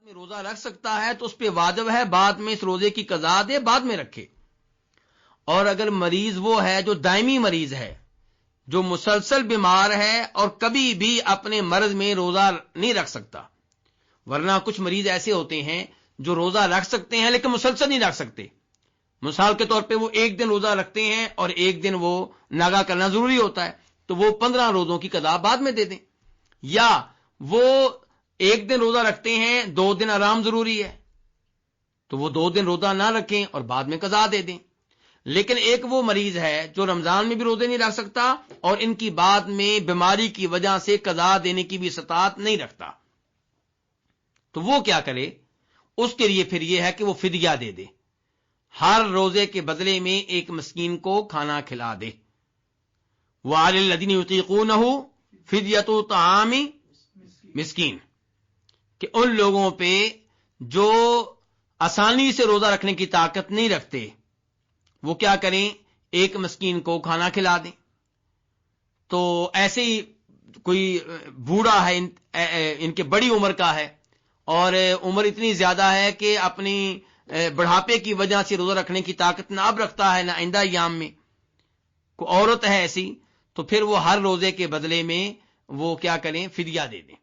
میں روزہ رکھ سکتا ہے تو اس پہ واجب ہے بعد میں اس روزے کی قضا دے، بعد میں رکھے۔ اور اگر مریض وہ ہے جو دائمی مریض ہے، جو مسلسل بیمار ہے اور کبھی بھی اپنے مرض میں روزہ نہیں رکھ سکتا، ورنہ کچھ مریض ایسے ہوتے ہیں جو روزہ رکھ سکتے ہیں لیکن مسلسل نہیں رکھ سکتے۔ مثال کے طور پہ وہ ایک دن روزہ رکھتے ہیں اور ایک دن وہ ناگا کرنا ضروری ہوتا ہے، تو وہ 15 روزوں کی قضا بعد میں دے دیں۔ یا وہ ایک دن روزہ رکھتے ہیں، 2 دن آرام ضروری ہے، تو وہ 2 دن روزہ نہ رکھیں اور بعد میں قضا دے دیں۔ لیکن ایک وہ مریض ہے جو رمضان میں بھی روزے نہیں رکھ سکتا اور ان کی بعد میں بیماری کی وجہ سے قضا دینے کی بھی استطاعت نہیں رکھتا، تو وہ کیا کرے؟ اس کے لیے پھر یہ ہے کہ وہ فدیہ دے دے، ہر روزے کے بدلے میں ایک مسکین کو کھانا کھلا دے۔ وَعَلَى الَّذِينَ يُطِيقُونَهُ فِدْيَةُ طَعَامِ مسکین، کہ ان لوگوں پہ جو آسانی سے روزہ رکھنے کی طاقت نہیں رکھتے، وہ کیا کریں؟ ایک مسکین کو کھانا کھلا دیں۔ تو ایسے ہی کوئی بوڑھا ہے، ان کے بڑی عمر کا ہے اور عمر اتنی زیادہ ہے کہ اپنی بڑھاپے کی وجہ سے روزہ رکھنے کی طاقت نہ اب رکھتا ہے نہ آئندہ ایام میں، کوئی عورت ہے ایسی، تو پھر وہ ہر روزے کے بدلے میں وہ کیا کریں؟ فدیہ دے دیں۔